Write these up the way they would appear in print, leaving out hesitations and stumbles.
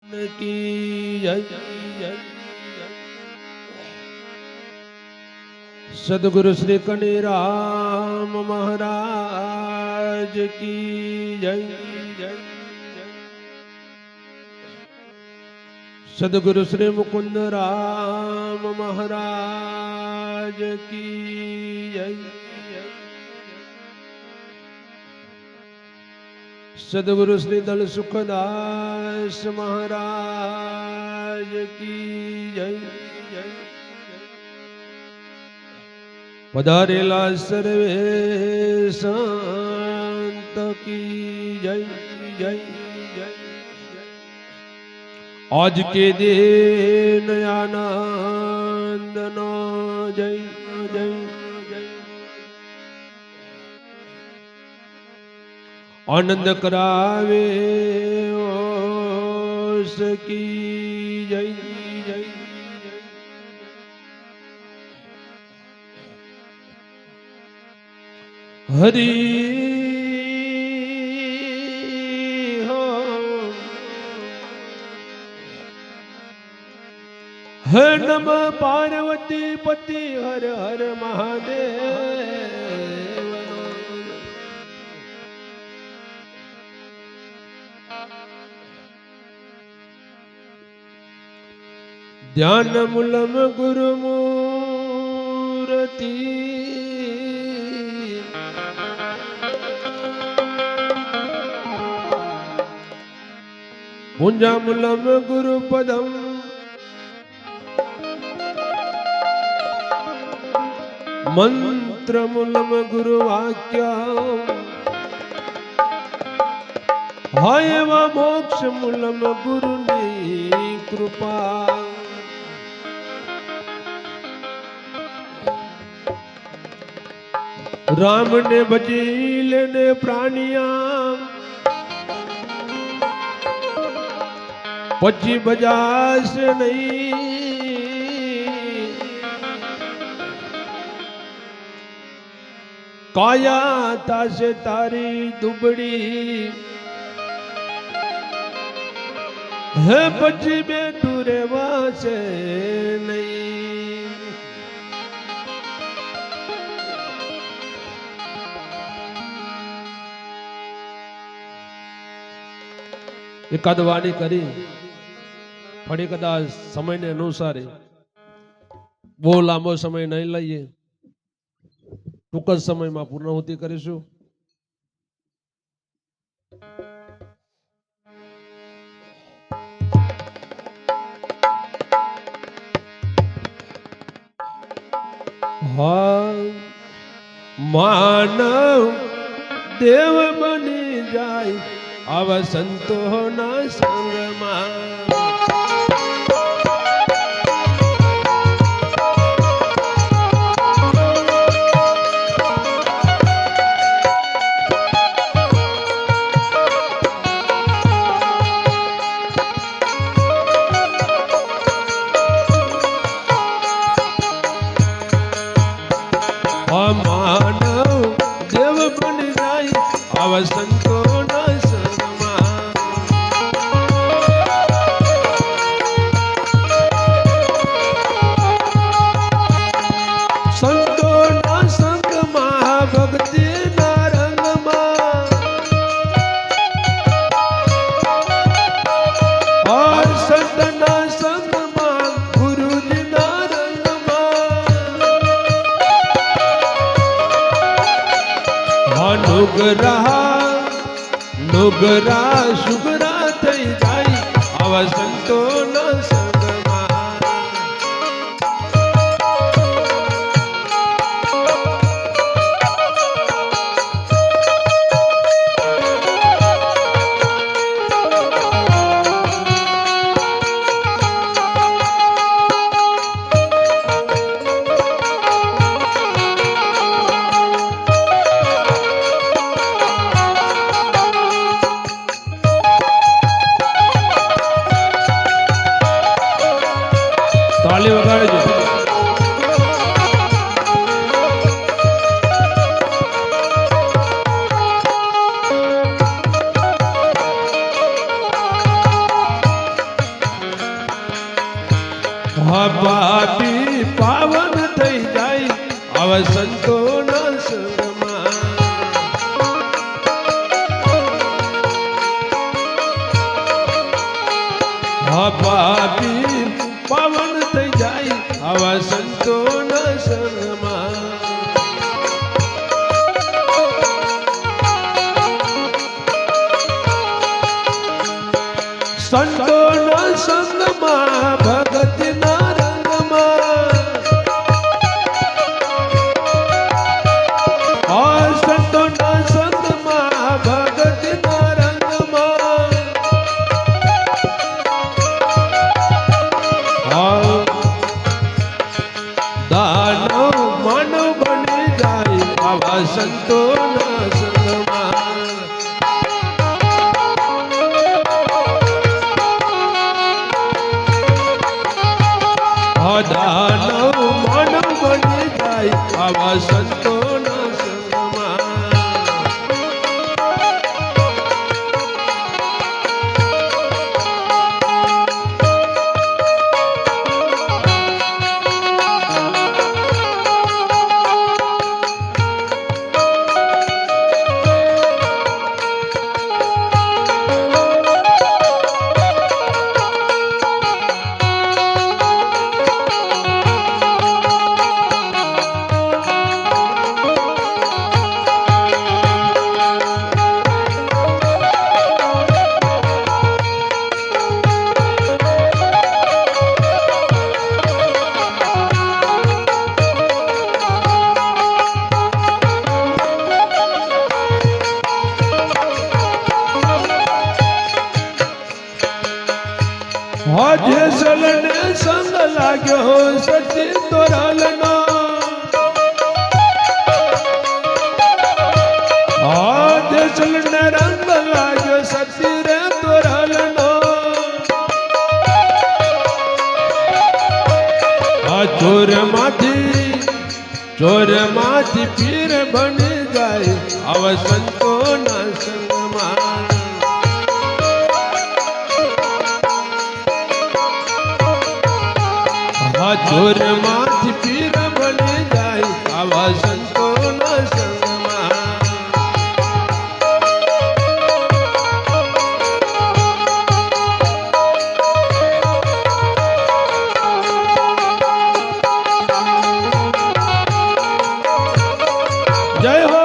की जय जय। सदगुरु श्री कनीराम महाराज की जय जय। सदगुरु श्री मुकुंद राम महाराज की जय। सदगुरु श्री दल सुखदास महाराज की जय जय। पधारेला सर्वे संत की जय जय जय। आज के दिन आनंद नो जय जय जय। आनंद करावे ओस की जय जय। हरि हो हर नम पार्वती पति हर हर महादेव। ध्यान मूलम गुरु मूर्ति पुंजा मूलम गुरु पदम मंत्र मूलम गुरु वाक्य हाय व मोक्ष मूलम गुरु कृपा। राम ने बजील ने प्राणिया पची बजास नहीं। काया तासे तारी दुबड़ी है पची बेटू रे वासे नहीं। एकाद वाणी करी फड़ी कदाच समय ने अनुसार बहु लांबो समय नहीं लईए टूंक ज समय में पूर्णाहुति करीशुं। मानव देव बनी जाय आवा संतो ना संग में। मानव देव बन जाय आवा संतो ना संग में। संतो ना संग में भक्ति ना रंग में और संत ना संग में गुरु जी ना रंग में। नुगरा सुगरा थई जाय आवा संतो ना संग में। પાપી પાવન થઈ જાય આવા સંતોના સંગમાં. પાપી પાવન થઈ જાય આવા સંતોના સંગમાં. સંતોના સંગમાં ભગતના રંગમાં. સંતોના સંગમાં ભગતના રંગમાં. દાનવ માનવ બની જાય આવા સંતોના સંગમાં. દાનવ માનવ બની જાય આવા સંતોના સંગમાં. જેસલને સંગ લાગ્યો સચિન તોરલનો. જેસલને રંગ લાગ્યો સચિન રે તોરલનો. ચોરમાંથી પીર બની જાય આવા સંતોના સંગમાં. ચોરમાંથી પીર બની જાય આવા સંતોના સંગમાં. જય હો.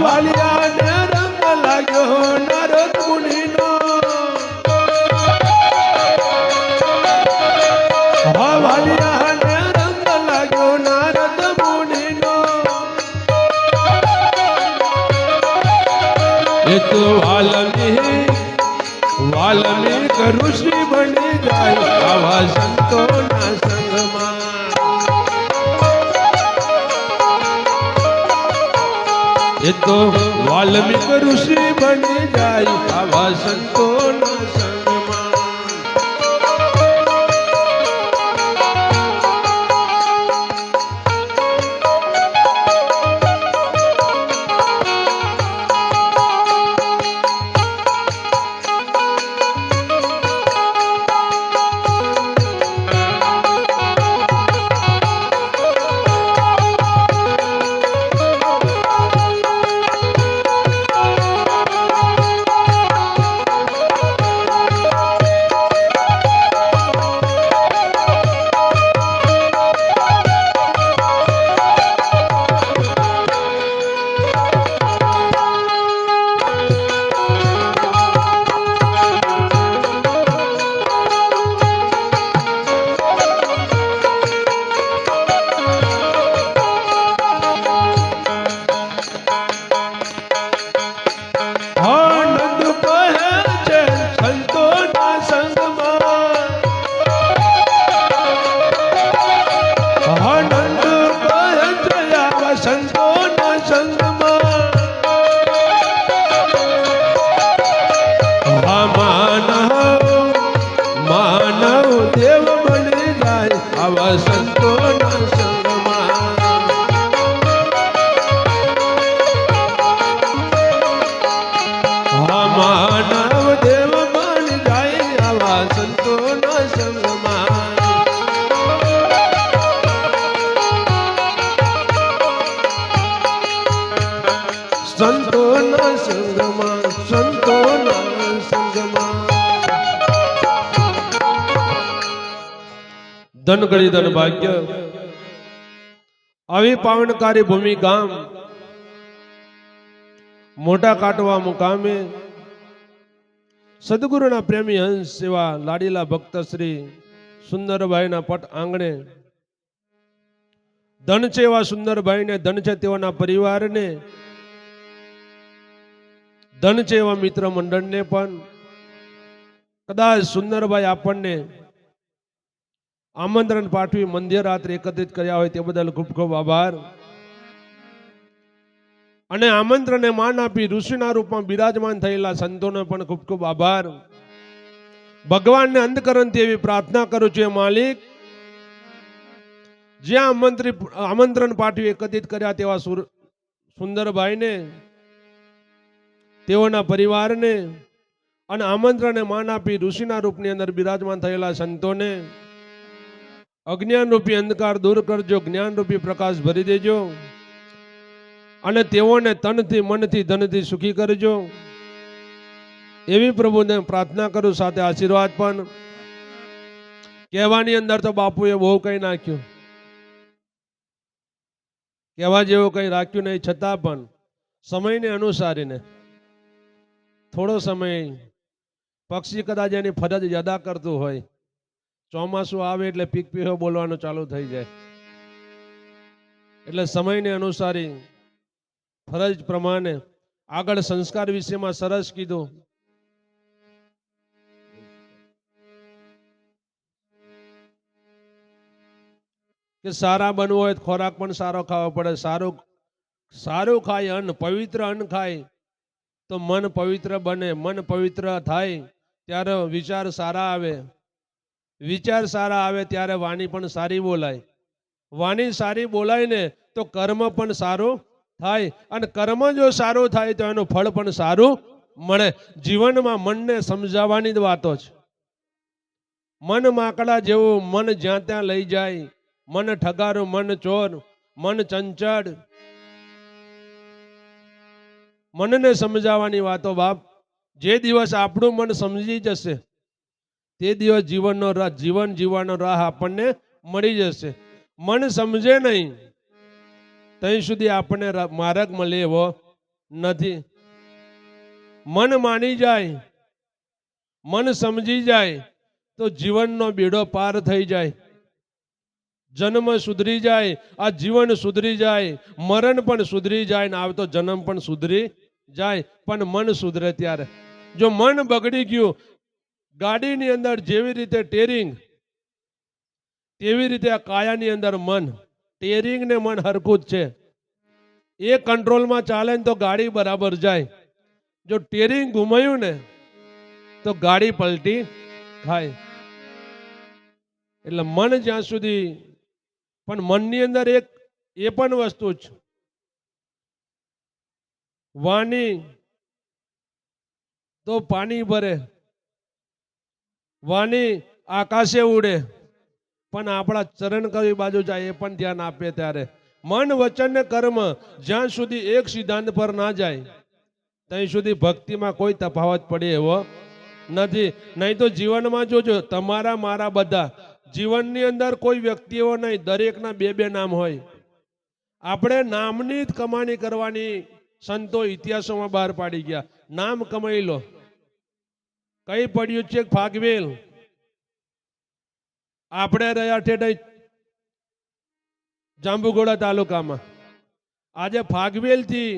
વાલિયાને રંગ લાગ્યો નારદ મુનિનો. વાલિયાને રંગ લાગ્યો નારદ મુનિનો. એ તો વાલ્મીક ઋષિ બની જાય આવા સંતોના સંગમાં. એ તો વાલ્મીક ઋષિ બની જાય આવા સંતોના સંગમાં. ધન ઘડી ધન ભાગ્ય આવી પાવનકારી ભૂમિ ગામ મોટા કાટવા મુકામે સદગુરુના પ્રેમી હંસ એવા લાડીલા ભક્ત શ્રી સુંદરભાઈના પટ આંગણે ધન છે એવા સુંદરભાઈને, ધન છે તેઓના પરિવારને, ધન છે એવા મિત્ર મંડળને પણ કદાચ સુંદરભાઈ આપણને આમંત્રણ પાઠવી મધ્યરાત્રે એકત્રિત કર્યા હોય તે બદલ ખૂબ ખૂબ આભાર. અને આમંત્રણને માન આપી ઋષિના રૂપમાં બિરાજમાન થયેલા સંતોને પણ ખૂબ ખૂબ આભાર. ભગવાનને અંતકરણથી એવી પ્રાર્થના કરું છું, માલિક જ્યાં આમંત્રણ પાઠવી એકત્રિત કર્યા તેવા સુંદરભાઈને, તેઓના પરિવારને અને આમંત્રણને માન આપી ઋષિના રૂપની અંદર બિરાજમાન થયેલા સંતોને અજ્ઞાન રૂપી અંધકાર દૂર કરજો, જ્ઞાન રૂપી પ્રકાશ ભરી દેજો અને તેઓને તનથી મનથી ધનથી સુખી કરજો એવી પ્રભુને પ્રાર્થના કરું. સાથે આશીર્વાદ પણ કહેવાની અંદર તો બાપુએ બહુ કઈ નાખ્યું, કહેવા જેવું કઈ રાખ્યું નહીં, છતાં પણ સમયને અનુસારીને થોડો સમય પક્ષી કદાચ એની ફરજ અદા કરતું હોય, ચોમાસું આવે એટલે પીક પીહો બોલવાનું ચાલુ થઈ જાય, એટલે સમયને અનુસારી ફરજ પ્રમાણે આગળ સંસ્કાર વિશેમાં સરસ કીધું કે સારા બનવું હોય ખોરાક પણ સારો ખાવો પડે. સારું ખાય અન્ન, પવિત્ર અન્ન ખાય તો મન પવિત્ર બને. મન પવિત્ર થાય ત્યારે વિચાર સારા આવે, વિચાર સારા આવે ત્યારે વાણી પણ સારી બોલાય, વાણી સારી બોલાય ને તો કર્મ પણ સારું થાય, અને કર્મ જો સારું થાય તો એનું ફળ પણ સારું મળે. જીવનમાં મનને સમજાવવાની જ વાતો છે. મન માકડા જેવું, મન જ્યાં ત્યાં લઈ જાય, મન ઠગારું, મન ચોર, મન ચંચળ. મનને સમજાવવાની વાતો બાપ, જે દિવસ આપણું મન સમજી જશે તે દિવસ જીવન જીવવાનો રાહ આપણને મળી જશે. મન સમજે નહીં ત્યાં સુધી આપણને માર્ગ મળે એવો નથી. મન માની જાય, મન સમજી જાય તો જીવનનો બેડો પાર થઈ જાય, જન્મ સુધરી જાય, આ જીવન સુધરી જાય, મરણ પણ સુધરી જાય ને આવતો જન્મ પણ સુધરી જાય. પણ મન સુધરે ત્યારે. જો મન બગડી ગયું, ગાડીની અંદર જેવી રીતે ટેરિંગ તેવી રીતે આ કાયાની અંદર મન, ટેરિંગ ને મન હરખું જ છે. એ કંટ્રોલમાં ચાલે ને તો ગાડી બરાબર જાય. જો ટેરિંગ ઘુમાયું ને તો ગાડી પલટી ખાય. એટલે મન જ્યાં સુધી, પણ મનની અંદર એક એ પણ વસ્તુ છે, વાણી તો પાણી ભરે, વાણી આકાશે ઉડે, પણ આપણા ચરણ કઈ બાજુ જાય એ પણ ધ્યાન આપે ત્યારે. મન વચન ને કર્મ જ્યાં સુધી એક સિદ્ધાંત પર ના જાય ત્યાં સુધી ભક્તિમાં કોઈ તફાવત પડે એવો નથી. નહીં તો જીવનમાં જોજો, તમારા મારા બધા જીવનની અંદર કોઈ વ્યક્તિઓ નહીં, દરેકના બે બે નામ હોય. આપણે નામની જ કમાણી કરવાની સંતો ઇતિહાસોમાં બહાર પાડી ગયા. નામ કમાઈ લો. કઈ પડ્યું છે ફાગવેલ, આપણે રહ્યા ઠેઠ જાંબુઘોડા તાલુકામાં. આજે ફાગવેલ થી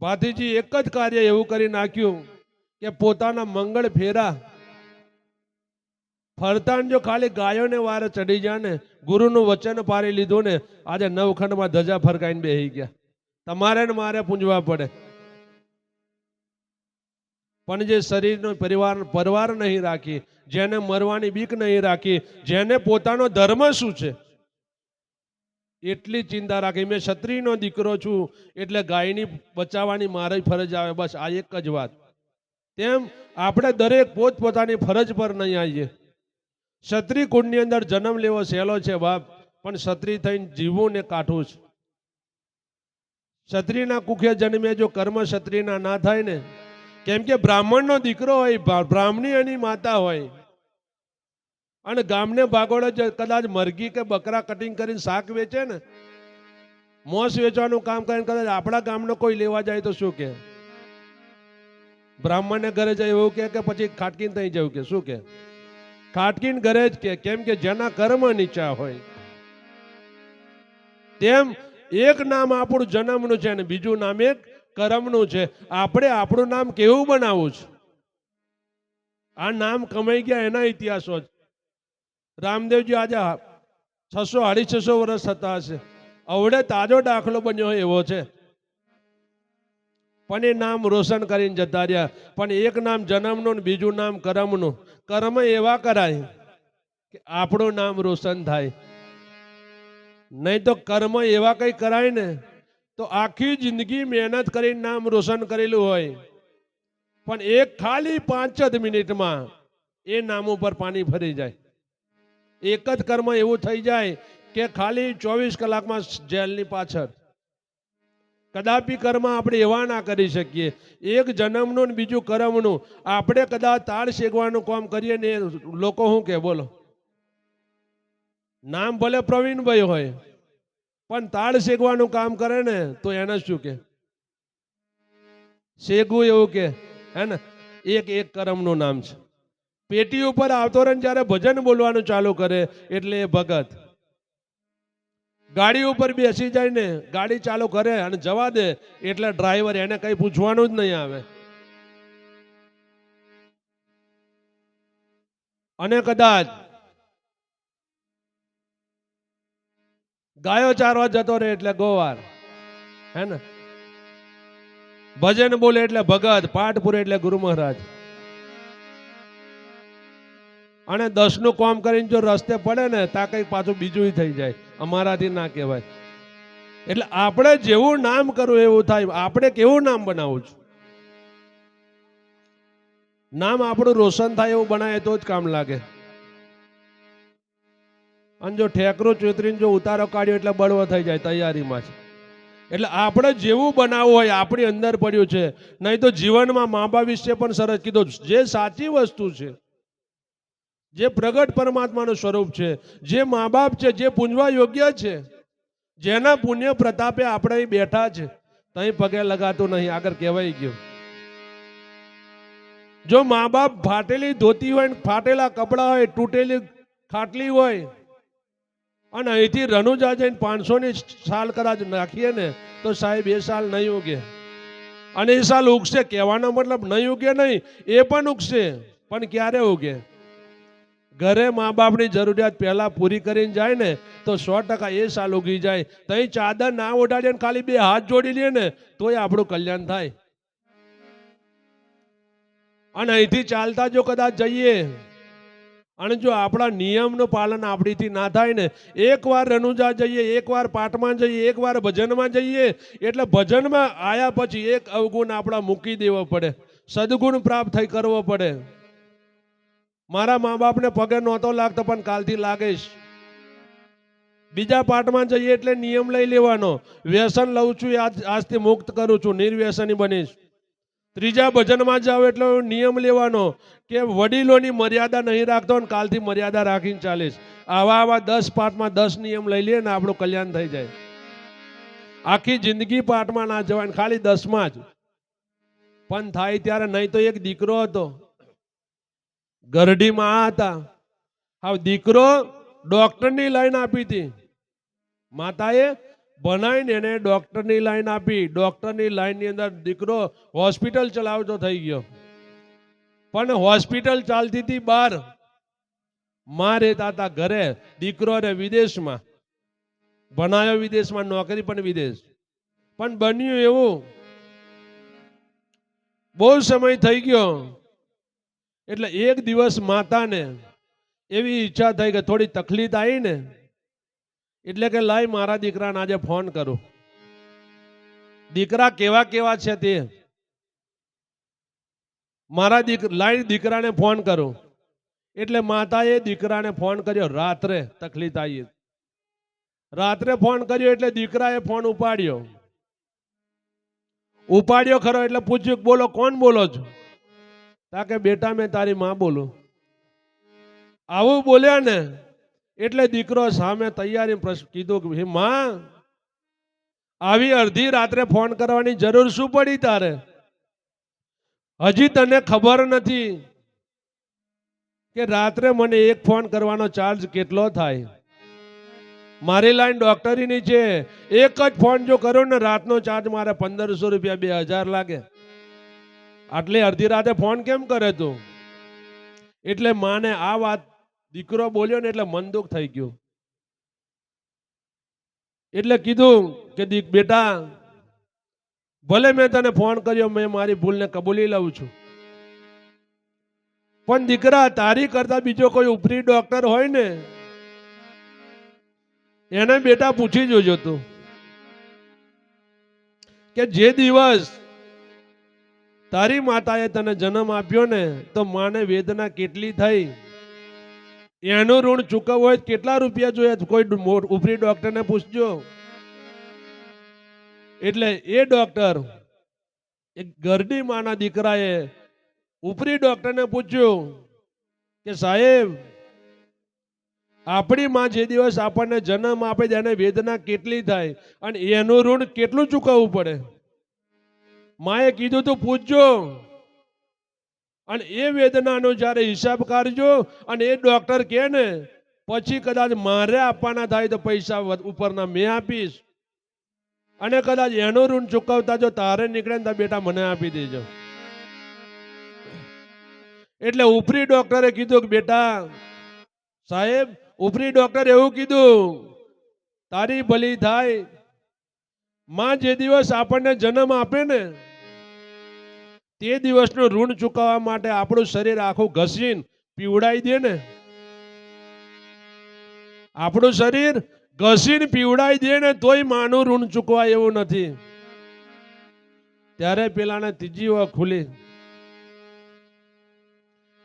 ભાતીજી એક જ કાર્ય એવું કરી નાખ્યું કે પોતાના મંગળ ફેરા ફરતાન જો ખાલી ગાયોને વારે ચડી જાય ને, ગુરુનું વચન પારી લીધું ને, આજે નવખંડમાં ધજા ફરકાઈને બેહી ગયા. તમારે ને મારે પૂંજવા પડે. પણ જે શરીરનો પરવાર નહીં રાખી, જેને મરવાની બીક નહીં રાખી, જેને પોતાનો ધર્મ શું છે એટલી ચિંતા રાખી. મેં ક્ષત્રિયનો દીકરો છું એટલે ગાયની બચાવવાની મારી ફરજ આવે, બસ આ એક જ વાત. તેમ આપણે દરેક પોતપોતાની ફરજ પર નહીં આવીએ. ક્ષત્રિય કુંડની અંદર જન્મ લેવો સહેલો છે બાપ, પણ ક્ષત્રિય થઈને જીવવું ને કાઠું છે. ક્ષત્રિયના કુખે જન્મે જો કર્મ ક્ષત્રિયના ના થાય ને, કેમ કે બ્રાહ્મણનો દીકરો હોય, બ્રાહ્મણી એની માતા હોય, અને ગામને ભાગોળે કદાચ મરઘી કે બકરા કટિંગ કરીને શાક વેચે ને, મોસ વેચવાનું કામ કરીને કદાચ આપણા ગામનો કોઈ લેવા જાય તો શું કે? બ્રાહ્મણને ઘરે જાય એવું કે પછી ખાટકીને થઈ જવું કે શું કે? ખાટકીને ઘરે જ કે, કેમ કે જેના કર્મ નીચા હોય. તેમ એક નામ આપણું જન્મનું છે અને બીજું નામ એક કર્મનું છે. આપણે આપણું નામ કેવું બનાવવું છે? આ નામ કમાઈ ગયા એના ઇતિહાસો જ. રામદેવજી આજે 600-650 વર્ષ થતા હશે, અવડે તાજો દાખલો બન્યો હોય એવો છે. પણ એ નામ રોશન કરીને જતા રહ્યા. પણ એક નામ જન્મનું ને બીજું નામ કર્મનું. કર્મ એવા કરાય કે આપણું નામ રોશન થાય, નહીં તો કર્મ એવા કઈ કરાય ને તો આખી જિંદગી મહેનત કરીને નામ રોશન કરેલું હોય, પણ એક ખાલી 5 જ મિનિટમાં એ નામ ઉપર પાણી ફરી જાય. એક જ કર્મ એવું થઈ જાય કે ખાલી 24 કલાકમાં જેલની પાછળ. કદાપી કર્મ આપણે એવા ના કરી શકીએ. એક જન્મનું ને બીજું કર્મનું. આપણે કદાચ તાળ શેકવાનું કામ કરીએ ને લોકો શું કે બોલો? નામ ભલે પ્રવીણભાઈ હોય પણ તાળ શેકવાનું કામ કરે ને તો એને શું કે? શેકવું એવું કે, હે ને? એક એક કર્મનું નામ છે. પેટી ઉપર આવતો રહે જ્યારે ભજન બોલવાનું ચાલુ કરે એટલે એ ભગત. ગાડી ઉપર બેસી જાય ને, ગાડી ચાલુ કરે અને જવા દે એટલે ડ્રાઈવર, એને કઈ પૂછવાનું જ નહીં આવે. અને કદાચ ગાયો ચારવા જતો રહે એટલે ગોવાર, હે ને? ભજન બોલે એટલે ભગત, પાઠ પૂરે એટલે ગુરુ મહારાજ. અને 10 નું કામ કરીને જો રસ્તે પડે ને તા કઈ પાછું બીજું થઈ જાય. અમારાથી ના કહેવાય. એટલે આપણે જેવું નામ કરવું એવું થાય. આપણે કેવું નામ બનાવવું છે? નામ આપણું રોશન થાય એવું બનાવે તો જ કામ લાગે. અને જો ઠેકરો ચોતરીને જો ઉતારો કાઢ્યો એટલે બળવો થઈ જાય તૈયારીમાં જ. એટલે આપણે જેવું બનાવવું હોય આપણી અંદર પડ્યું છે. નહીં તો જીવનમાં મા બાપ વિશે પણ સરસ કીધું, જે સાચી વસ્તુ છે, જે પ્રગટ પરમાત્માનું સ્વરૂપ છે, જે મા બાપ છે, જે પૂંજવા યોગ્ય છે, જેના પુણ્ય પ્રતાપે આપણે અહીં બેઠા છે, તઈ પગે લગાતું નહીં. આગળ કહેવાય ગયું. જો મા બાપ ફાટેલી ધોતી હોય, ફાટેલા કપડા હોય, તૂટેલી ખાટલી હોય અને અહીંથી રનુજા જઈને 500ની સાલ કદાચ નાખીએ ને તો સાહેબ એ સાલ નહીં ઉગે. અને એ સાલ ઉગશે, કહેવાનો મતલબ નહીં ઉગે નહીં, એ પણ ઉગશે. પણ ક્યારે ઉગે? ઘરે મા બાપની જરૂરિયાત પહેલા પૂરી કરીને જાય ને તો 100% એ સાલ ઉગી જાય. તઈ ચાદર ના ઓઢાડીએ ને ખાલી 2 હાથ જોડી લે ને તોય આપણું કલ્યાણ થાય. અને અહીંથી ચાલતા જો કદાચ જઈએ અને જો આપણા નિયમનું પાલન આપણીથી ના થાય ને, એકવાર રનુજા જઈએ, એકવાર પાઠમાં જઈએ, એકવાર ભજનમાં જઈએ એટલે ભજનમાં આયા પછી એક અવગુણ આપણા મૂકી દેવો પડે, સદગુણ પ્રાપ્ત થઈ કરવો પડે. મારા મા બાપને પગે નહોતો લાગતો પણ કાલથી લાગીશ. બીજા પાઠમાં જઈએ એટલે નિયમ લઈ લેવાનો, વ્યસન લઉં છું આજથી મુક્ત કરું છું, નિર્વ્યસની બનીશ. ત્રીજા ભજનમાં જાવ એટલે નિયમ લેવાનો કે વડીલોની મર્યાદા નહીં રાખતો અને કાલથી મર્યાદા રાખીને ચાલીશ. આવા 10 પાઠમાં 10 નિયમ લઈ લઈએ ને આપણું કલ્યાણ થઈ જાય. આખી જિંદગી પાઠમાં ના જવાય, ખાલી 10માં જ પણ થાય ત્યારે. નહીં તો એક દીકરો હતો, ગરડીમાં આ હતા. હવે દીકરો ડોક્ટરની લાઈન આપી હતી, માતાએ બનાવીને એને ડોક્ટરની લાઈન આપી. ડોક્ટરની લાઈનની અંદર દીકરો હોસ્પિટલ ચલાવતો થઈ ગયો. પણ હોસ્પિટલ ચાલતી હતી બહાર, માં રહેતા હતા ઘરે. દીકરો ને વિદેશમાં ભણાયો, વિદેશમાં નોકરી પણ વિદેશ. પણ બન્યું એવું, બહુ સમય થઈ ગયો એટલે એક દિવસ માતાને એવી ઈચ્છા થઈ કે થોડી તકલીફ આવી ને એટલે કે લાય મારા દીકરાને આજે ફોન કરું. દીકરા કેવા કેવા છે તે મારા દીકરાને ફોન કરું. એટલે માતાએ દીકરાને ફોન કર્યો. રાત્રે તકલીફ આવી, રાત્રે ફોન કર્યો એટલે દીકરાએ ફોન ઉપાડ્યો. ઉપાડ્યો ખરો એટલે પૂછ્યું બોલો, કોણ બોલો છો? તા કે બેટા મેં તારી માં બોલું. આવું બોલ્યા ને એટલે દીકરો સામે તૈયારી કીધું કે હે માં, આવી અડધી રાત્રે ફોન કરવાની જરૂર શું પડી તારે? હજી તને ખબર નથી કે રાત્રે મને એક ફોન કરવાનો ચાર્જ કેટલો થાય? મારી લાઈન ડોક્ટરીની છે. એક જ ફોન જો કરો ને રાતનો ચાર્જ મારે 1500 રૂપિયા 2000 લાગે. આટલી અડધી રાતે ફોન કેમ કરે તું? એટલે માને આ વાત દીકરો બોલ્યો ને એટલે મન દુઃખ થઈ ગયું. એટલે કીધું કે બેટા, ભલે મેં તને ફોન કર્યો, મેં મારી ભૂલને કબૂલી લઉં છું, પણ દીકરા તારી કરતા બીજો કોઈ ઉપરી ડોક્ટર હોય ને એને બેટા પૂછી જોજો તું કે જે દિવસ તારી માતાએ તને જન્મ આપ્યો ને તો માને વેદના કેટલી થઈ, એનું ઋણ ચૂકવવું હોય કેટલા રૂપિયા જોઈએ, કોઈ ઉપરી ડોક્ટરને પૂછજો. એટલે એ ડોક્ટર એક ગરડી માના દીકરાએ ઉપરી ડોક્ટરને પૂછ્યું કે સાહેબ, આપણી માં જે દિવસ આપણને જન્મ આપે એને વેદના કેટલી થાય અને એનું ઋણ કેટલું ચૂકવવું પડે? માએ કીધું તું પૂછજો અને એ વેદનાનો જ્યારે હિસાબ કાઢજો અને એ ડોક્ટર કહે ને પછી કદાચ મારે આપવાના થાય તો પૈસા ઉપરના મેં આપીશ અને કદાચ એનું ઋણ ચૂકવતા જો તારે નીકળે ને તો બેટા મને આપી દેજો. એટલે ઉપરી ડોક્ટરે કીધું કે બેટા સાહેબ, ઉપરી ડોક્ટર એવું કીધું, તારી ભલી થાય, માં જે દિવસ આપણને જન્મ આપે ને તે દિવસનું ઋણ ચૂકવવા માટે આપણું શરીર આખું ઘસીને પીવડાવી દે ને, આપણું શરીર ઘસીને પીવડાવી દે ને તોય માનું ઋણ ચૂકવાય એવું નથી. ત્યારે પેલાને ત્રીજી વાર ખુલી.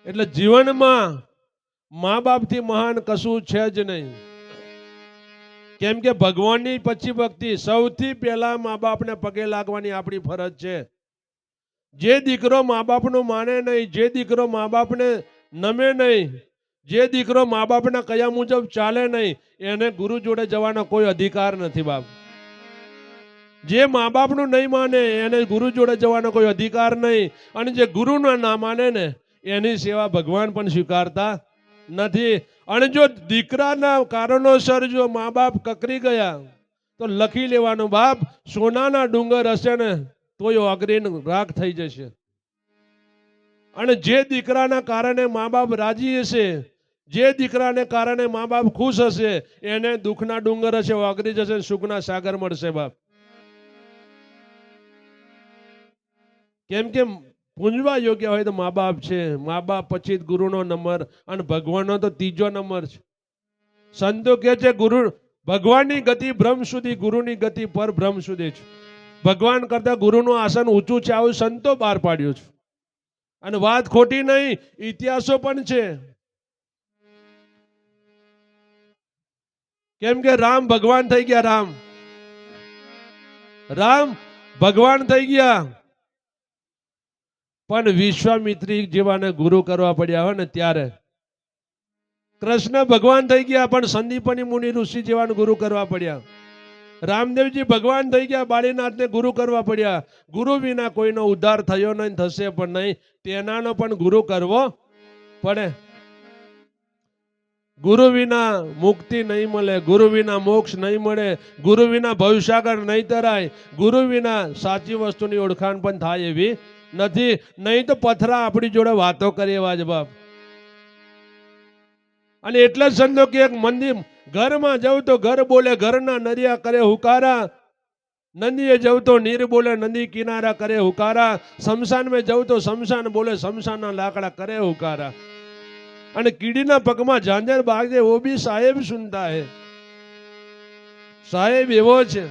એટલે જીવનમાં મા બાપથી મહાન કશું છે જ નહીં. કેમ કે ભગવાનની પછી ભક્તિ સૌથી પહેલા મા બાપને પગે લાગવાની આપણી ફરજ છે. જે દીકરો મા બાપનું માને નહીં, જે દીકરો મા બાપને નમે નહીં, જે દીકરો મા બાપના કયા મુજબ ચાલે નહીં, એને ગુરુ જોડે જવાનો કોઈ અધિકાર નથી બાપ. જે મા બાપનું નહીં માને એને ગુરુ જોડે જવાનો કોઈ અધિકાર નહીં, અને જે ગુરુનું ના માને ને એની સેવા ભગવાન પણ સ્વીકારતા નથી. અને જો દીકરાના કારણોસર જો મા બાપ કકરી ગયા તો લખી લેવાનું બાપ, સોનાના ડુંગર હશે ને તોય ઓગરીને રાખ થઈ જશે. અને જે દીકરાના કારણે મા બાપ રાજી હશે, જે દીકરાને કારણે મા બાપ ખુશ હશે, એને દુઃખના ડુંગર હશે ઓગરી જશે, સુખના સાગર મળશે બાપ. કેમ કે પૂંજવા યોગ્ય હોય તો મા બાપ છે, મા બાપ પછી ગુરુનો નંબર અને ભગવાનનો તો ત્રીજો નંબર છે. સંતો કહે છે ગુરુ ભગવાનની ગતિ બ્રહ્મ સુધી, ગુરુની ગતિ પર બ્રહ્મ સુધી છે. ભગવાન કરતા ગુરુનું આસન ઊંચું છે, આવું સંતો બહાર પાડ્યું છે. અને વાત ખોટી નહીં, ઇતિહાસો પણ છે. કેમ કે રામ ભગવાન થઈ ગયા, રામ ભગવાન થઈ ગયા, પણ વિશ્વામિત્રી જેવાને ગુરુ કરવા પડ્યા હોય ને ત્યારે. કૃષ્ણ ભગવાન થઈ ગયા પણ સંદીપની મુનિ ઋષિ જેવાને ગુરુ કરવા પડ્યા. રામદેવજી ભગવાન થઈ ગયા, બાળીનાથને ગુરુ કરવા પડ્યા. ગુરુ વિના કોઈનો ઉદ્ધાર થયો નહીં, થશે પણ નહીં, તેનાનો પણ ગુરુ કરવો પડે. ગુરુ વિના મુક્તિ નહીં મળે, ગુરુ વિના મોક્ષ નહીં મળે, ગુરુ વિના ભવસાગર નહીં તરાય, ગુરુ વિના સાચી વસ્તુની ઓળખાણ પણ થાય એવી નથી. નહીં તો પથરા આપણી જોડે વાતો કરે એવા જ બાપ. અને એટલે જ સંતો કે એક મંદિર ઘરમાં જવું તો ઘર બોલે, ઘરના નરિયા કરે હુકારા, નદીએ જવું તો નીર બોલે, નદી કિનારા કરે હુકારા, શમશાન में જવું તો શમશાન બોલે, શમશાનના લાકડા કરે હુકારા. અને કીડીના પગમાં ઝાંઝર બાગે वो भी साहेब सुनता है. સાહેબ એવો છે.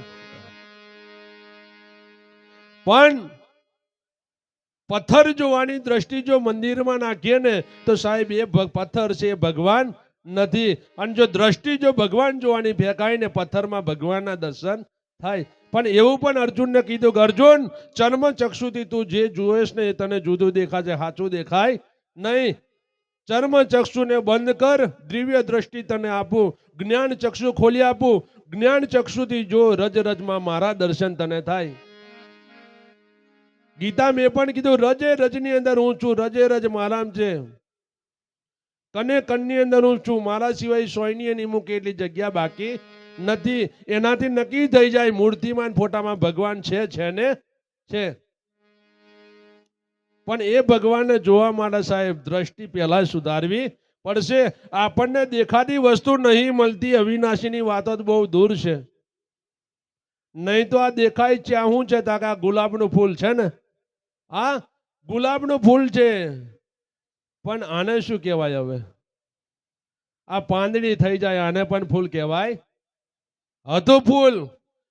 પણ પથ્થર જોવાની દ્રષ્ટિ જો મંદિરમાં નાખીએ ને તો સાહેબ એ પથ્થર છે, એ ભગવાન નથી. અને જો દ્રષ્ટિ જો ભગવાન જોવાની ફેંકાય ને પથ્થરમાં ભગવાનના દર્શન થાય. પણ એવું પણ અર્જુનને કીધું કે અર્જુન, ચર્મ ચક્ષુથી તું જે જોઈશ ને એ તને જુદું દેખાશે, સાચું દેખાય નહીં. ચર્મ ચક્ષુને બંધ કર, દિવ્ય દ્રષ્ટિ તને આપું, જ્ઞાન ચક્ષુ ખોલી આપું, જ્ઞાન ચક્ષુથી જો રજ રજમાં મારા દર્શન તને થાય. ગીતા મેં પણ કીધું રજે રજની અંદર હું છું, રજે રજ મારામ છે, કને કનની અંદર હું છું, મારા સિવાય સોયની નિમું કેટલી જગ્યા બાકી નથી. એનાથી નક્કી થઈ જાય મૂર્તિમાન ફોટામાં ભગવાન છે ને છે. પણ એ ભગવાનને જોવા માટે સાહેબ દ્રષ્ટિ પહેલા સુધારવી પડશે. આપણને દેખાતી વસ્તુ નહીં મળતી, અવિનાશીની વાતો તો બહુ દૂર છે. નહીં તો આ દેખાય ચાહું છે તાકા ગુલાબનું ફૂલ છે ને, આ ગુલાબનું ફૂલ છે, પણ આને શું કહેવાય? હવે આ પાંદડી થઈ જાય આને પણ ફૂલ કહેવાય? હતું ફૂલ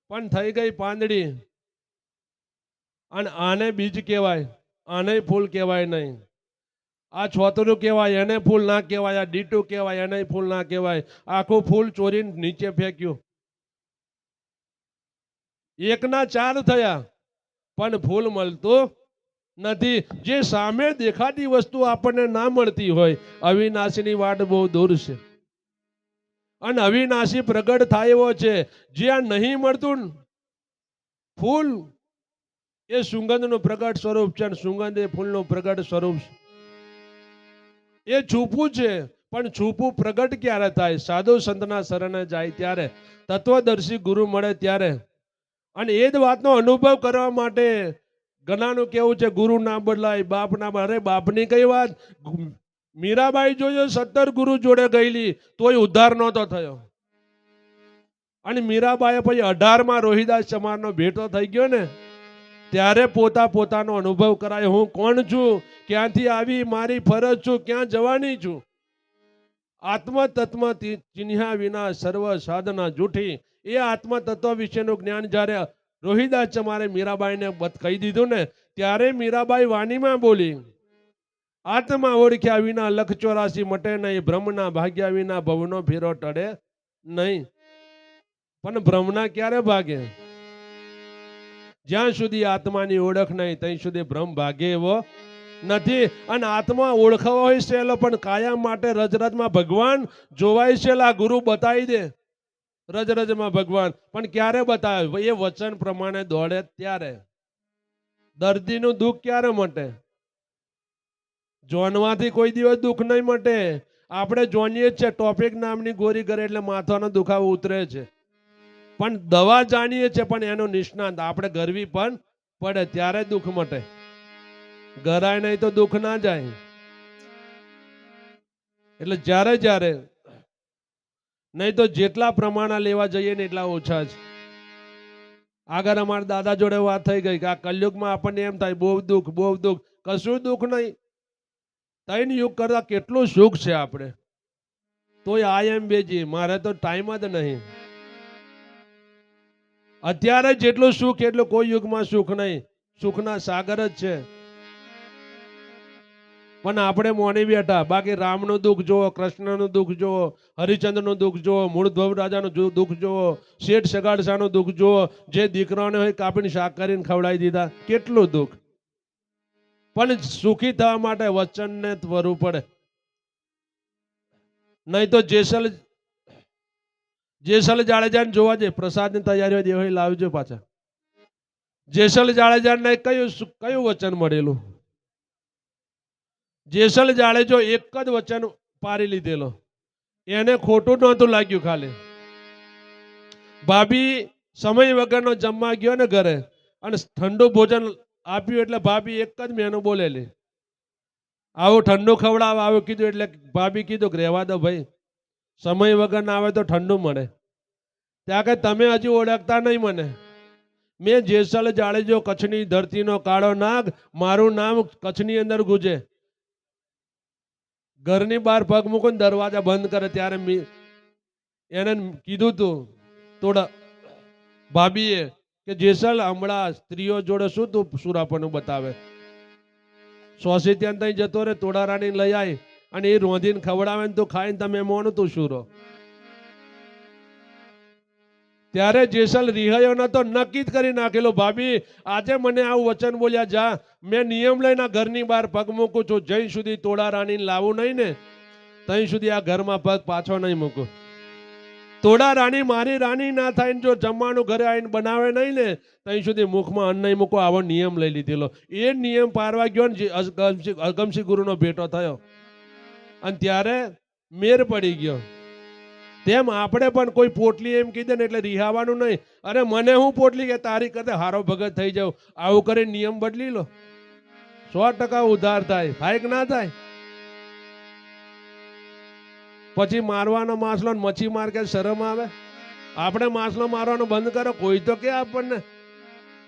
પણ થઈ ગઈ પાંદડી. અને આને બીજ કહેવાય, આને ફૂલ કહેવાય નહીં. આ છોતરું કહેવાય એને ફૂલ ના કહેવાય, આ ડીટું કહેવાય એને ફૂલ ના કહેવાય. આખું ફૂલ ચોરીને નીચે ફેંક્યું. એકના 4 થયા પણ ફૂલ મળતું નથી. જે સામે દેખાતી વસ્તુ આપણને ના મળતી હોય, અવિનાશીની વાટ બહુ દૂર છે. અને અવિનાશી પ્રગટ થાય એવો છે. જ્યાં નહીં મળતું ફૂલ એ સુગંધનું પ્રગટ સ્વરૂપ છે, અને સુગંધ એ ફૂલનું પ્રગટ સ્વરૂપ છે. એ છૂપું છે, પણ છૂપું પ્રગટ ક્યારે થાય? સાધુ સંતના શરણે જાય ત્યારે, તત્વદર્શી ગુરુ મળે ત્યારે. અને એ જ વાતનો અનુભવ કરવા માટે ઘણાનું કેવું છે ગુરુ ના બદલાય, બાપ ના બદલાય. અરે બાપની કઈ વાત? મીરાબાઈ જોયો 17 ગુરુ જોડે ગયેલી તોય ઉદ્ધાર નહોતો થયો. અને મીરાબાઈએ પછી 18માં રોહિદાસ ચમારનો ભેટો થઈ ગયો ને, ત્યારે પોતાનો અનુભવ કરાય. હું કોણ છું, ક્યાંથી આવી, મારી ફરજ છું, ક્યાં જવાની છું. આત્મ તત્વ ચિન્હ્યા વિના સર્વ સાધના જૂઠી. એ આત્મ તત્વ વિશેનું જ્ઞાન જ્યારે રોહિદાસ ચમારે મીરાબાઈને કહી દીધું ને, ત્યારે મીરાબાઈ વાણીમાં બોલી, આત્મા ઓળખ્યા વિના લખ 84 મટે નહીં, બ્રહ્મના ભાગ્યા વિના ભવનો ફેરો ટળે નહીં. પણ બ્રહ્મના ક્યારે ભાગે? જ્યાં સુધી આત્માની ઓળખ નહીં ત્યાં સુધી બ્રહ્મ ભાગે એવો નથી. અને આત્મા ઓળખવો હોય સહેલો, પણ કાયમ માટે રજરજમાં ભગવાન જોવાય સહેલા. ગુરુ બતાવી દે રજરજમાં ભગવાન, પણ ક્યારે બતાવે? એ વચન પ્રમાણે દોડે ત્યારે. દર્દીનું દુઃખ ક્યારે મટે? જોનવાથી કોઈ દિવસ દુઃખ નહીં મટે. આપણે જોનીએ જ છે, ટોપિક નામની ગોરી કરે એટલે માથાનો દુખાવો ઉતરે છે. પણ દવા જાણીએ છે, પણ એનો નિષ્ણાંત આપણે ગરવી પણ પડે ત્યારે દુઃખ મટે. ગરાય નહીં તો દુઃખ ના જાય. એટલે જ્યારે નહીં તો જેટલા પ્રમાણ લેવા જઈએ ને એટલા ઓછા છે. આગળ અમારા દાદા જોડે વાત થઈ ગઈ કે આ કલયુગમાં આપણને એમ થાય બહુ દુઃખ બહુ દુઃખ. કશું દુઃખ નહીં. 3 યુગ કરતા કેટલું સુખ છે આપણે. તોય આઈ એમ બેજી, મારે તો ટાઈમ જ નહીં. અત્યારે જેટલું સુખ એટલું કોઈ યુગમાં સુખ નહીં. સુખના સાગર જ છે, પણ આપણે મોની બેઠા. બાકી રામનું દુઃખ જુઓ, કૃષ્ણનું દુઃખ જુઓ, હરિચંદ્રનું દુઃખ જુઓ, મૂળધ્વવ રાજાનું દુઃખ જુઓ, શેઠ સગાડસાનું દુઃખ જુઓ, જે દીકરાઓને હોય કાપીને શાક કરીને ખવડાવી દીધા. કેટલું દુઃખ. પણ સુખી થવા માટે વચનને વરવું પડે. નહીં તો જેસલ જાડેજાને જોવા જાય, પ્રસાદની તૈયારી હોય દેવાઈ લાવજો પાછા. જેસલ જાડેજાને કયું વચન મળેલું? જેસલ જાડેજો એક જ વચન પારી લીધેલો, એને ખોટું નહોતું લાગ્યું. ખાલી ભાભી સમય વગરનો જમવા ગયો ને ઘરે, અને ઠંડુ ભોજન આપ્યું એટલે ભાભી એક જ મેનુ બોલેલી, આવું ઠંડુ ખવડાવ આવું કીધું. એટલે ભાભી કીધું કે રહેવા દો ભાઈ, સમય વગર ના આવે તો ઠંડુ મળે. ત્યાં કે તમે હજી ઓળખતા નહીં મને. મેં જેસલ જાડેજો, કચ્છની ધરતીનો કાળો નાગ, મારું નામ કચ્છની અંદર ગુજે. ઘરની બહાર પગ મૂકીને દરવાજા બંધ કરે ત્યારે એને કીધું તું થોડા ભાભીએ કે જેસલ હમણાં સ્ત્રીઓ જોડે શું તું સુરાપણું બતાવે. સોસી ત્યાં તઈ જતો રે, તોડા રાણી લઈ આવી અને એ રોંધીને ખવડાવે ને તું ખાઈને તમે મોનું તું શુરો. ત્યારે જેસલ રિહાયો નતો, નક્કી જ કરી નાખેલો, ભાભી આજે મને આવું વચન બોલ્યા, જા મેં નિયમ લઈને ઘરની બહાર પગ મૂકું છું, જઈ સુધી તોડા રાણીને લાવું નહીં ને ત્યાં સુધી આ ઘરમાં પગ પાછો નહીં મૂકું. તોડા રાણી મારી રાણી ના થાય, જો જમવાનું ઘરે આવીને બનાવે નહીં ને ત્યાં સુધી મુખમાં અન્ન નહીં મૂકો, આવો નિયમ લઈ લીધેલો. એ નિયમ પારવા ગયો ને અગમસિંહ ગુરુનો ભેટો થયો અને ત્યારે મેર પડી ગયો. તેમ આપણે પણ કોઈ પોટલી એમ કીધે ને એટલે રિહાવાનું નહીં. અરે મને હું પોટલી કે તારી કરતા હારો ભગત થઈ જાવ, આવું કરી નિયમ બદલી લો, 100% ઉધાર થાય. થાય કે ના થાય? પછી મારવાનો માસલો મચ્છી માર કે શરમ આવે? આપણે માસલો મારવાનો બંધ કરો. કોઈ તો કે આપણને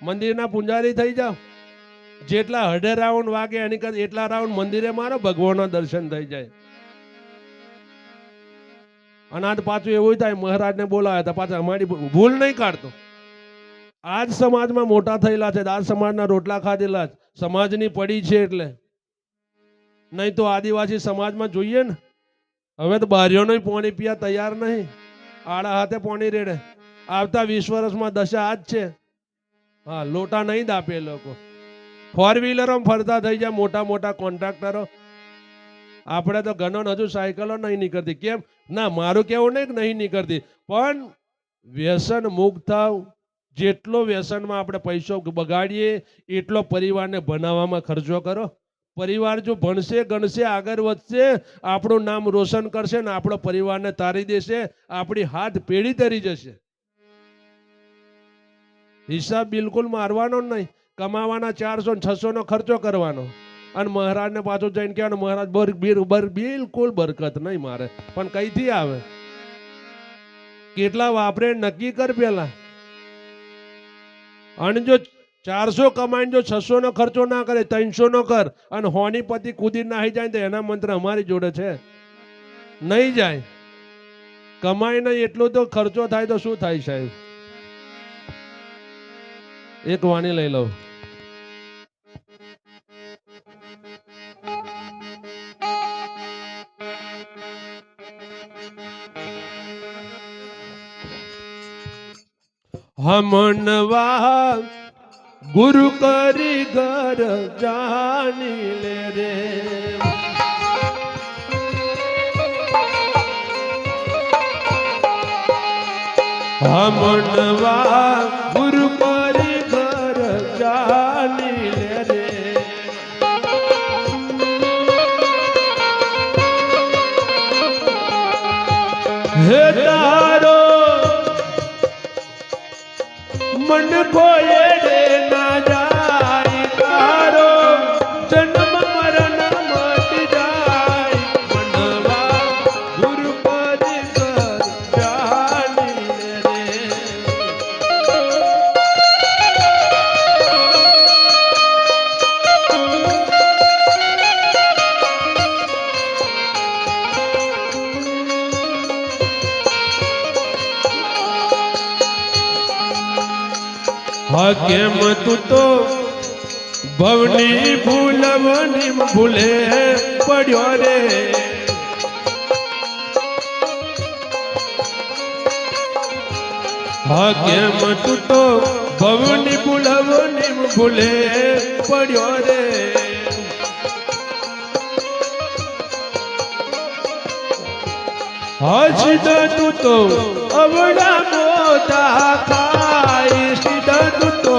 મંદિરના પૂંજારી થઈ જાવ, જેટલા 100 રાઉન્ડ વાગે એની કરતા એટલા રાઉન્ડ મંદિરે મારો, ભગવાનના દર્શન થઈ જાય. અને આજ પાછું એવું થાય, મહારાજને બોલાવ્યા હતા, પાછા અમારી ભૂલ નહીં કાઢતો. આજ સમાજમાં મોટા થયેલા છે, આજ સમાજના રોટલા ખાધેલા છે, સમાજની પડી છે એટલે. નહીં તો આદિવાસી સમાજમાં જોઈએ ને, હવે તો બારીઓનો પાણી પીવા તૈયાર નહીં, આડા હાથે પાણી રેડે. આવતા 20 વર્ષમાં દશા આજ છે. હા, લોટા નહીં દાપે લોકો, 4 વ્હીલરો ફરતા થઈ જાય, મોટા મોટા કોન્ટ્રાક્ટરો. આપણે તો ઘણો હજુ સાયકલો નહીં નીકળતી. કેમ ના, મારું કેવું નહીં કે નહીં નીકળતી, પણ વ્યસન મુક્ત થાવ. જેટલો વ્યસનમાં આપણે પૈસો બગાડીએ એટલો પરિવારને બનાવવામાં ખર્ચો કરો. પરિવાર જો ભણશે ગણશે આગળ વધશે, આપણું નામ રોશન કરશે ને આપણો પરિવારને તારી દેશે, આપણી હાથ પેઢી તરી જશે. હિસાબ બિલકુલ મારવાનો નહીં. કમાવાના 400-600 નો ખર્ચો કરવાનો. અને મહારાજને પાછું જઈને કહેવાનું, મહારાજ બિલકુલ બરકત નહીં મારે. પણ કઈથી આવે? કેટલા વાપરે નક્કી કર પેલા. અને જો 400 કમાઈને જો 600 નો ખર્ચો ના કરે, 300 નો કર, અને હોની પતિ કૂદી નાહી જાય તો એના મંત્ર અમારી જોડે છે, નહીં જાય. કમાઈ નહીં એટલું તો ખર્ચો થાય તો શું થાય સાહેબ? એક વાણી લઈ લઉં. હમનવા ગુરુ કરી ઘર જાની લે રે, હમનવા ગુરુ કરી ઘર જાની લે રે. હે તારો મન કોયે રે ના જાય, તારો જન્મ મરણ મટી જાય. મનવા ગુરુ પદ કર જાની રે. હા કેમ તું તો ભવની ભૂલવની ભૂલે પડ્યો રે. હા કેમ તું તો ભવની ભૂલવની ભૂલે પડ્યો રે. હા સીધા તું તો અવડા મોટા ખાય, સીધા તું તો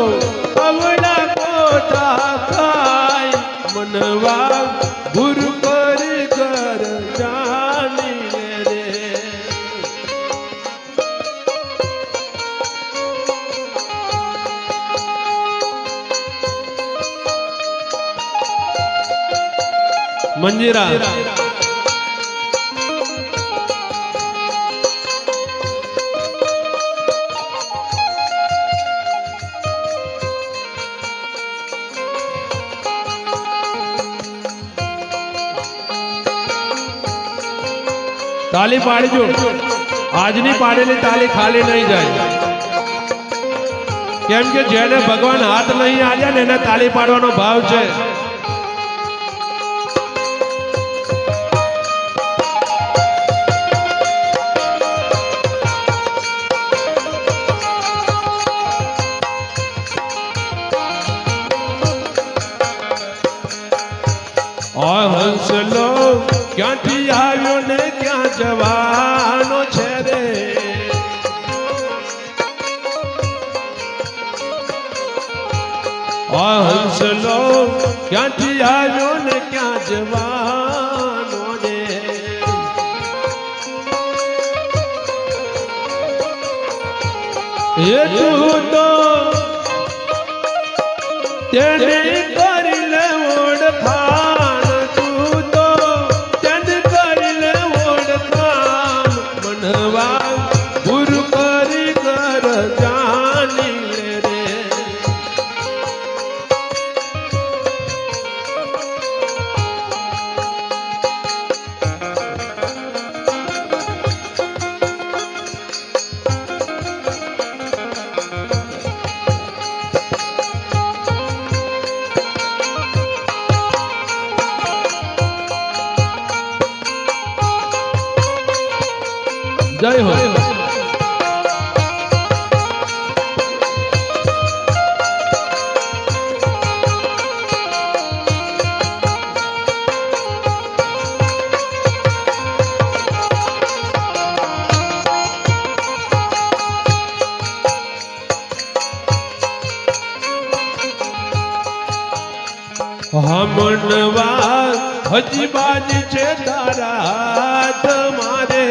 અવડા મોટા ખાય. મનવા ગુરુ કરી ઘર જાની રે. મંજીરા તાલી પાડજો. આજની પાડેલી તાલી ખાલી નહીં જાય. કેમ કે જેને ભગવાન હાથ નહીં આલ્યા ને એને તાલી પાડવાનો ભાવ છે. હંસલો ક્યાંથી આવ્યો ને ક્યાં જવાનો છે રે હંસલો ક્યાંથી આવ્યો ને ક્યાં જવાનો રે એ તું તો તેને કરી લે ઓળખાણ તું તો તેને કરી લે ઓળખાણ મનવા ગુરુ કરી કર જાણી લે રે જય હો હમણવા હજી બાજી છે તારા હાથ મારે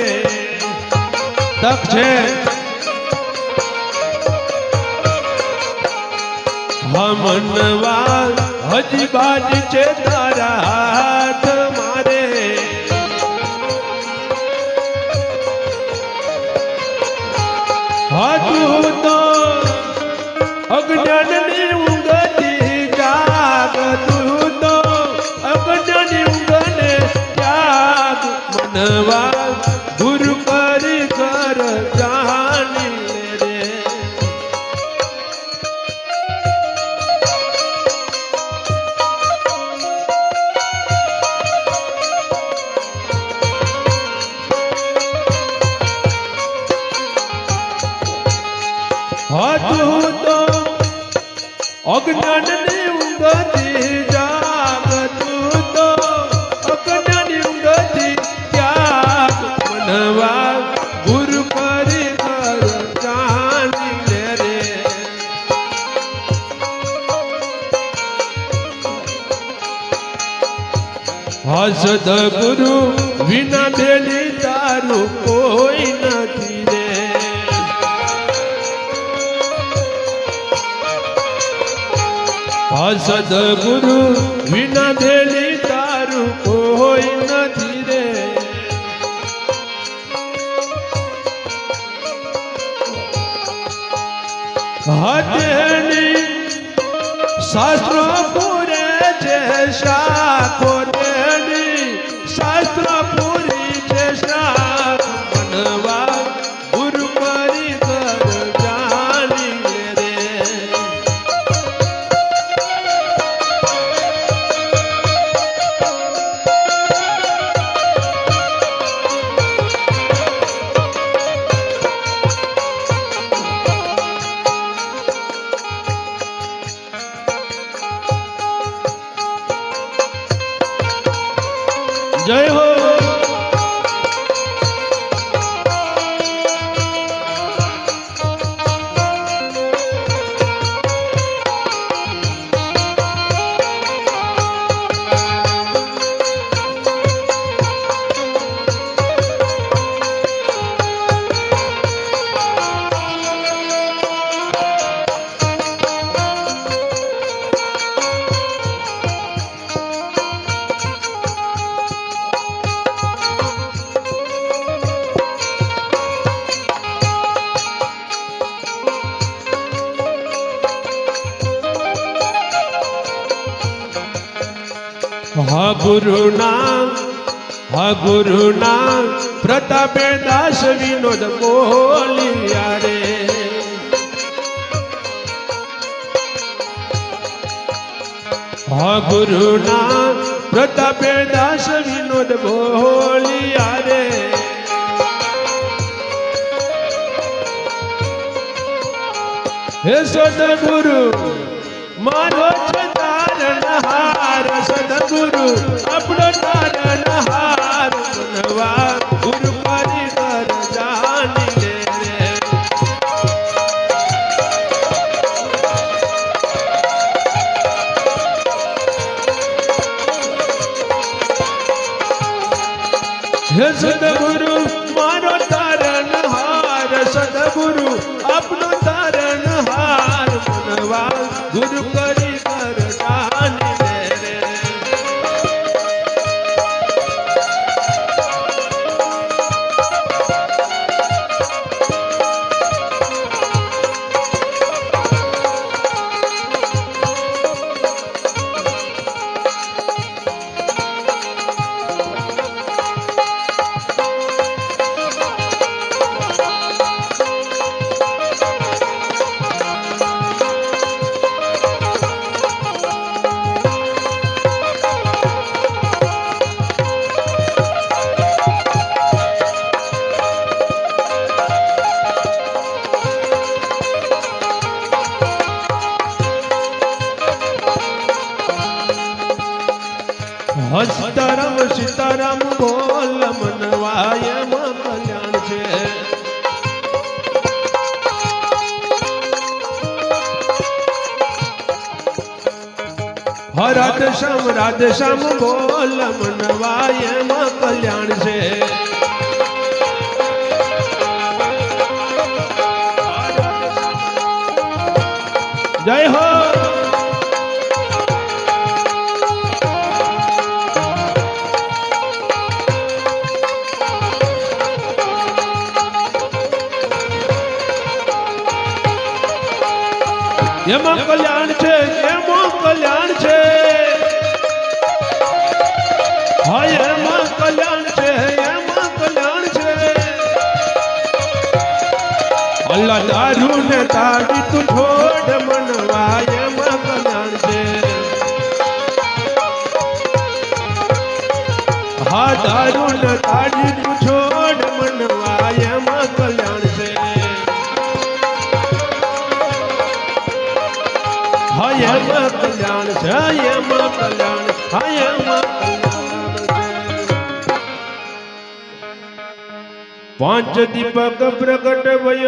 તક છે હમણવા હજી બાજી છે તારા હાથ મારે હાથું તો અજ્ઞાનની ઊંઘથી જાગ તું તો અજ્ઞાનની ઊંઘને જાગ મનવા ગુરુ કરી કર જાણી રે હાથું તો અજ્ઞાનની ઊંઘથી જાગ તું તો અજ્ઞાનની ઊંઘથી જાગ મનવા ગુરુ કરી કર જાણી લે રે સદગુરુ વિના બેલી તારું કોઈ નથી રે સદગુરુ વિના બેલી તારું કોઈ નથી રે હટેની શાસ્ત્રો પૂરે છે શાખો તેની શાસ્ત્ર પૂરી છે શાખ મનવા ગુરુ કરી કર જાણી રે જય હો હા ગુરુના પ્રતાપે દાસ વિનોદ બોલિયા રે હા ગુરુના પ્રતાપે દાસ વિનોદ બોલિયા રે હે સદગુરુ મારો છે તારણહાર સદ સદગુરુ આપણો તારણહાર મનવા ગુરુ કરી કર જાની લે રે હે સદગુરુ મારો તારણહાર સદગુરુ આપણો તારણહાર મનવા ગુરુ કરી કર જાની લે રે હસ્તારામ સીતારામ બોલ મનવાયમાં કલ્યાણ છે રાધે શ્યામ બોલ મનવાયમાં કલ્યાણ છે જય હો એમાં કલ્યાણ છે એમાં કલ્યાણ છે હા એમાં કલ્યાણ છે એમાં કલ્યાણ છે અલ્લાહ દારૂ ને તાડી તું છોડ મનવા એમાં કલ્યાણ છે હા દારૂ ને તાડી તું છોડ મનવા એમાં કલ્યાણ છે હાયમાં કલ્યાણ છે હાયમાં કલ્યાણ હાયમાં પાંચ દીપક પ્રગટ ભય